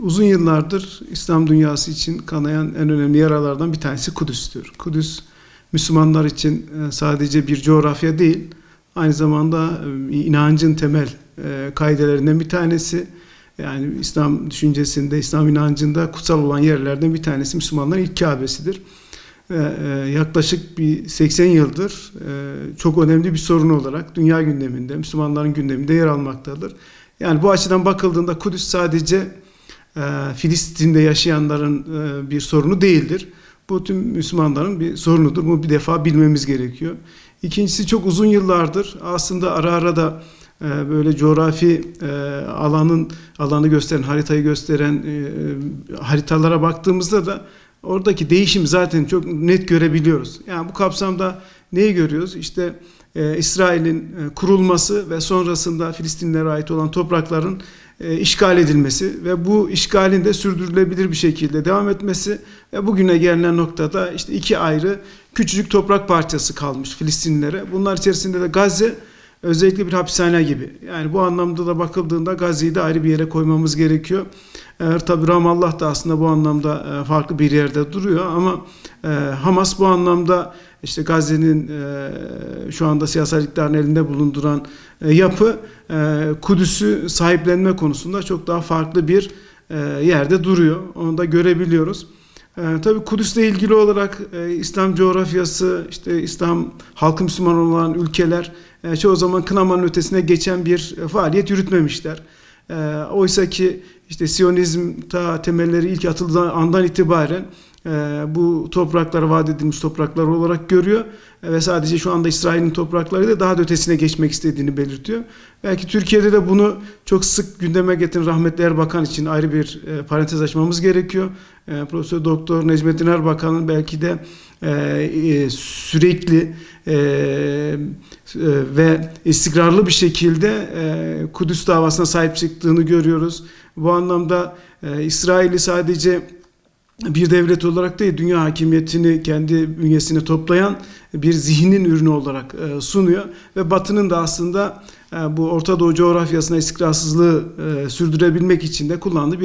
Uzun yıllardır İslam dünyası için kanayan en önemli yaralardan bir tanesi Kudüs'tür. Kudüs, Müslümanlar için sadece bir coğrafya değil, aynı zamanda inancın temel kaidelerinden bir tanesi. Yani İslam düşüncesinde, İslam inancında kutsal olan yerlerden bir tanesi Müslümanların ilk Kabe'sidir. Yaklaşık bir 80 yıldır çok önemli bir sorun olarak dünya gündeminde, Müslümanların gündeminde yer almaktadır. Yani bu açıdan bakıldığında Kudüs sadece Filistin'de yaşayanların bir sorunu değildir. Bu tüm Müslümanların bir sorunudur. Bunu bir defa bilmemiz gerekiyor. İkincisi, çok uzun yıllardır aslında ara ara da böyle coğrafi alanı gösteren, haritayı gösteren haritalara baktığımızda da oradaki değişimi zaten çok net görebiliyoruz. Yani bu kapsamda neyi görüyoruz? İşte İsrail'in kurulması ve sonrasında Filistinlere ait olan toprakların işgal edilmesi ve bu işgalin de sürdürülebilir bir şekilde devam etmesi ve bugüne gelinen noktada işte iki ayrı küçücük toprak parçası kalmış Filistinlilere. Bunlar içerisinde de Gazze özellikle bir hapishane gibi. Yani bu anlamda da bakıldığında Gazze'yi de ayrı bir yere koymamız gerekiyor. Tabi Ramallah da aslında bu anlamda farklı bir yerde duruyor ama Hamas bu anlamda işte Gazze'nin şu anda siyasal iktidarın elinde bulunduran yapı Kudüs'ü sahiplenme konusunda çok daha farklı bir yerde duruyor. Onu da görebiliyoruz. Tabii Kudüs'le ilgili olarak İslam coğrafyası, işte İslam halkı Müslüman olan ülkeler çoğu zaman kınamanın ötesine geçen bir faaliyet yürütmemişler. Oysa ki işte Siyonizm ta temelleri ilk atıldığı andan itibaren bu topraklara vaat edilmiş topraklar olarak görüyor ve sadece şu anda İsrail'in toprakları da daha da ötesine geçmek istediğini belirtiyor. Belki Türkiye'de de bunu çok sık gündeme getiren rahmetli Erbakan için ayrı bir parantez açmamız gerekiyor. Profesör Doktor Necmettin Erbakan'ın belki de sürekli ve istikrarlı bir şekilde Kudüs davasına sahip çıktığını görüyoruz. Bu anlamda İsrail'i sadece bir devlet olarak değil, dünya hakimiyetini kendi bünyesine toplayan bir zihnin ürünü olarak sunuyor ve Batı'nın da aslında bu Orta Doğu coğrafyasına istikrarsızlığı sürdürebilmek için de kullandığı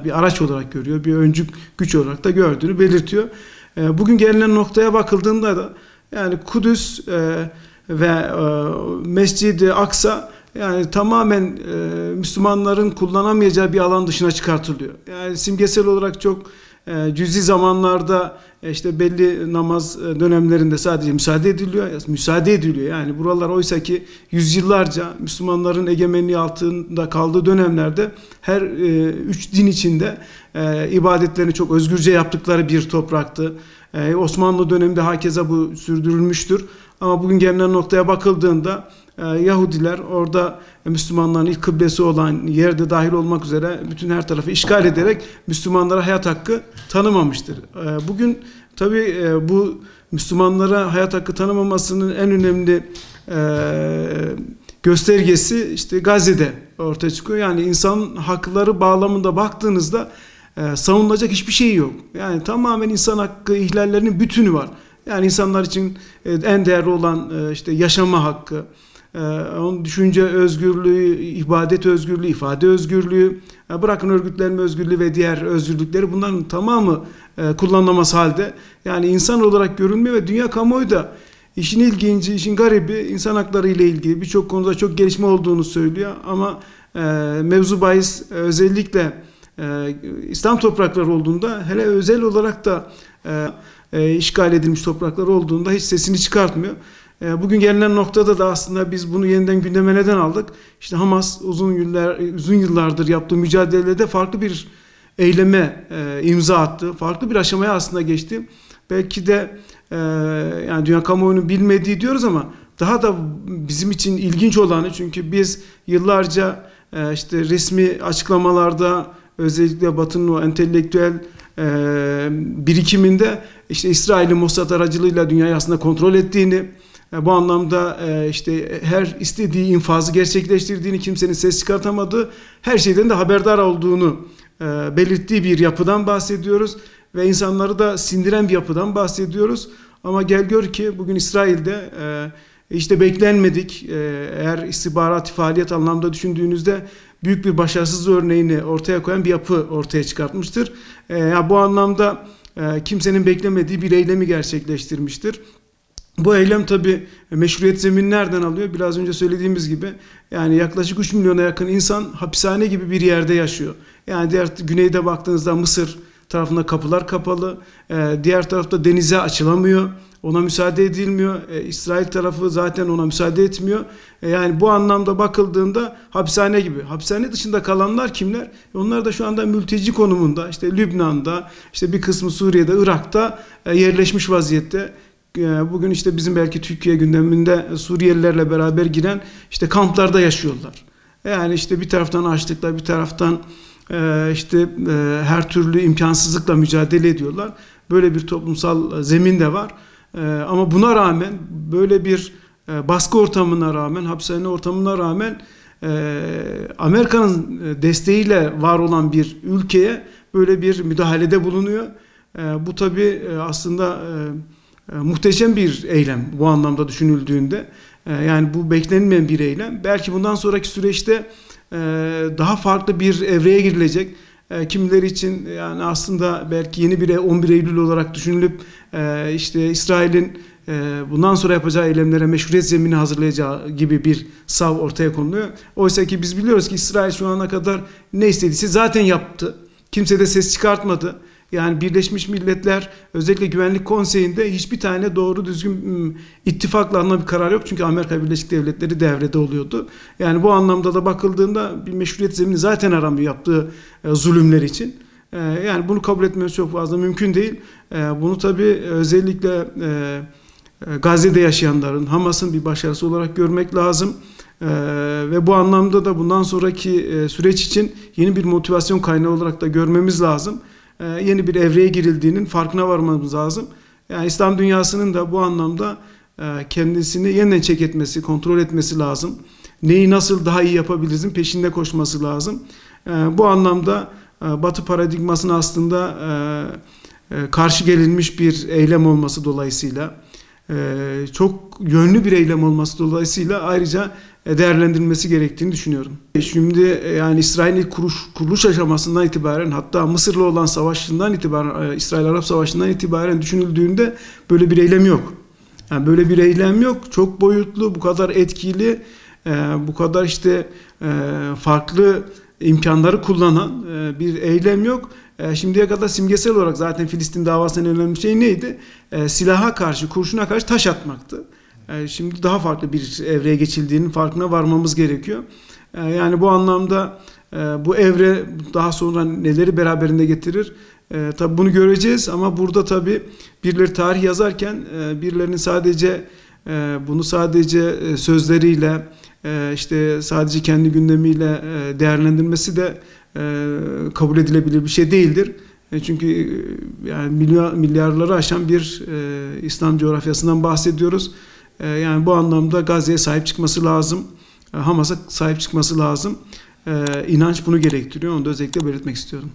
bir araç olarak görüyor, bir öncü güç olarak da gördüğünü belirtiyor. Bugün gelinen noktaya bakıldığında da yani Kudüs ve Mescid-i Aksa yani tamamen Müslümanların kullanamayacağı bir alan dışına çıkartılıyor. Yani simgesel olarak çok cüzi zamanlarda işte belli namaz dönemlerinde sadece müsaade ediliyor. Yani buralar oysa ki yüzyıllarca Müslümanların egemenliği altında kaldığı dönemlerde her üç din içinde ibadetlerini çok özgürce yaptıkları bir topraktı. Osmanlı döneminde hakeza bu sürdürülmüştür. Ama bugün gelinen noktaya bakıldığında Yahudiler orada Müslümanların ilk kıblesi olan yerde dahil olmak üzere bütün her tarafı işgal ederek Müslümanlara hayat hakkı tanımamıştır. Bugün tabii bu Müslümanlara hayat hakkı tanımamasının en önemli göstergesi işte Gazze'de ortaya çıkıyor. Yani insan hakları bağlamında baktığınızda savunulacak hiçbir şey yok. Yani tamamen insan hakkı ihlallerinin bütünü var. Yani insanlar için en değerli olan işte yaşama hakkı, onun düşünce özgürlüğü, ibadet özgürlüğü, ifade özgürlüğü, bırakın örgütlenme özgürlüğü ve diğer özgürlükleri, bunların tamamı kullanılamaz halde. Yani insan olarak görülmüyor ve dünya kamuoyu da işin ilginci, işin garibi insan hakları ile ilgili birçok konuda çok gelişme olduğunu söylüyor ama mevzu bahis özellikle İslam toprakları olduğunda, hele özel olarak da işgal edilmiş topraklar olduğunda hiç sesini çıkartmıyor. Bugün gelinen noktada da aslında biz bunu yeniden gündeme neden aldık? İşte Hamas uzun yıllardır yaptığı mücadelede farklı bir eyleme imza attı. Farklı bir aşamaya aslında geçti. Belki de yani dünya kamuoyunun bilmediği diyoruz ama daha da bizim için ilginç olanı, çünkü biz yıllarca işte resmi açıklamalarda özellikle Batı'nın o entelektüel birikiminde işte İsrail'in Mossad aracılığıyla dünyayı aslında kontrol ettiğini, bu anlamda işte her istediği infazı gerçekleştirdiğini, kimsenin ses çıkartamadığı, her şeyden de haberdar olduğunu belirttiği bir yapıdan bahsediyoruz ve insanları da sindiren bir yapıdan bahsediyoruz. Ama gel gör ki bugün İsrail'de işte beklenmedik, eğer istihbarati faaliyet anlamda düşündüğünüzde büyük bir başarısız örneğini ortaya koyan bir yapı ortaya çıkartmıştır. Bu anlamda kimsenin beklemediği bir eylemi gerçekleştirmiştir. Bu eylem tabi meşruiyet zeminini nereden alıyor? Biraz önce söylediğimiz gibi yani yaklaşık 3 milyona yakın insan hapishane gibi bir yerde yaşıyor. Yani diğer güneyde baktığınızda Mısır tarafında kapılar kapalı, diğer tarafta denize açılamıyor, ona müsaade edilmiyor. İsrail tarafı zaten ona müsaade etmiyor. Yani bu anlamda bakıldığında hapishane gibi. Hapishane dışında kalanlar kimler? Onlar da şu anda mülteci konumunda. İşte Lübnan'da, işte bir kısmı Suriye'de, Irak'ta yerleşmiş vaziyette. Bugün işte bizim belki Türkiye gündeminde Suriyelilerle beraber giren işte kamplarda yaşıyorlar. Yani işte bir taraftan açlıkla, bir taraftan her türlü imkansızlıkla mücadele ediyorlar. Böyle bir toplumsal zemin de var. Ama buna rağmen böyle bir baskı ortamına rağmen, hapishane ortamına rağmen Amerika'nın desteğiyle var olan bir ülkeye böyle bir müdahalede bulunuyor. Bu tabii aslında muhteşem bir eylem bu anlamda düşünüldüğünde. Yani bu beklenmeyen bir eylem. Belki bundan sonraki süreçte daha farklı bir evreye girilecek. Kimileri için yani aslında belki yeni bir 11 Eylül olarak düşünülüp işte İsrail'in bundan sonra yapacağı eylemlere meşruiyet zemini hazırlayacağı gibi bir sav ortaya konuluyor. Oysa ki biz biliyoruz ki İsrail şu ana kadar ne istediyse zaten yaptı. Kimse de ses çıkartmadı. Yani Birleşmiş Milletler özellikle Güvenlik Konseyi'nde hiçbir tane doğru düzgün ittifakla alınan bir karar yok. Çünkü Amerika Birleşik Devletleri devrede oluyordu. Yani bu anlamda da bakıldığında bir meşruiyet zemini zaten aramıyor yaptığı zulümler için. Yani bunu kabul etmemiz çok fazla mümkün değil. Bunu tabii özellikle Gazze'de yaşayanların, Hamas'ın bir başarısı olarak görmek lazım. Ve bu anlamda da bundan sonraki süreç için yeni bir motivasyon kaynağı olarak da görmemiz lazım. Yeni bir evreye girildiğinin farkına varmamız lazım. Yani İslam dünyasının da bu anlamda kendisini yeniden check etmesi, kontrol etmesi lazım. Neyi nasıl daha iyi yapabilirizin peşinde koşması lazım. Bu anlamda Batı paradigmasının aslında karşı gelinmiş bir eylem olması dolayısıyla, çok yönlü bir eylem olması dolayısıyla ayrıca değerlendirilmesi gerektiğini düşünüyorum. Şimdi yani İsrail'in kuruluş aşamasından itibaren, hatta Mısır'la olan savaşından itibaren, İsrail-Arap Savaşı'ndan itibaren düşünüldüğünde böyle bir eylem yok. Yani böyle bir eylem yok. Çok boyutlu, bu kadar etkili, bu kadar farklı imkanları kullanan bir eylem yok. Şimdiye kadar simgesel olarak zaten Filistin davasının en önemli şey neydi? Silaha karşı, kurşuna karşı taş atmaktı. Şimdi daha farklı bir evreye geçildiğinin farkına varmamız gerekiyor. Yani bu anlamda bu evre daha sonra neleri beraberinde getirir? Tabii bunu göreceğiz ama burada tabii birileri tarih yazarken birilerinin bunu sadece sözleriyle, sadece kendi gündemiyle değerlendirmesi de kabul edilebilir bir şey değildir. Çünkü yani milyarları aşan bir İslam coğrafyasından bahsediyoruz. Yani bu anlamda Gazze'ye sahip çıkması lazım. Hamas'a sahip çıkması lazım. İnanç bunu gerektiriyor. Onu da özellikle belirtmek istiyorum.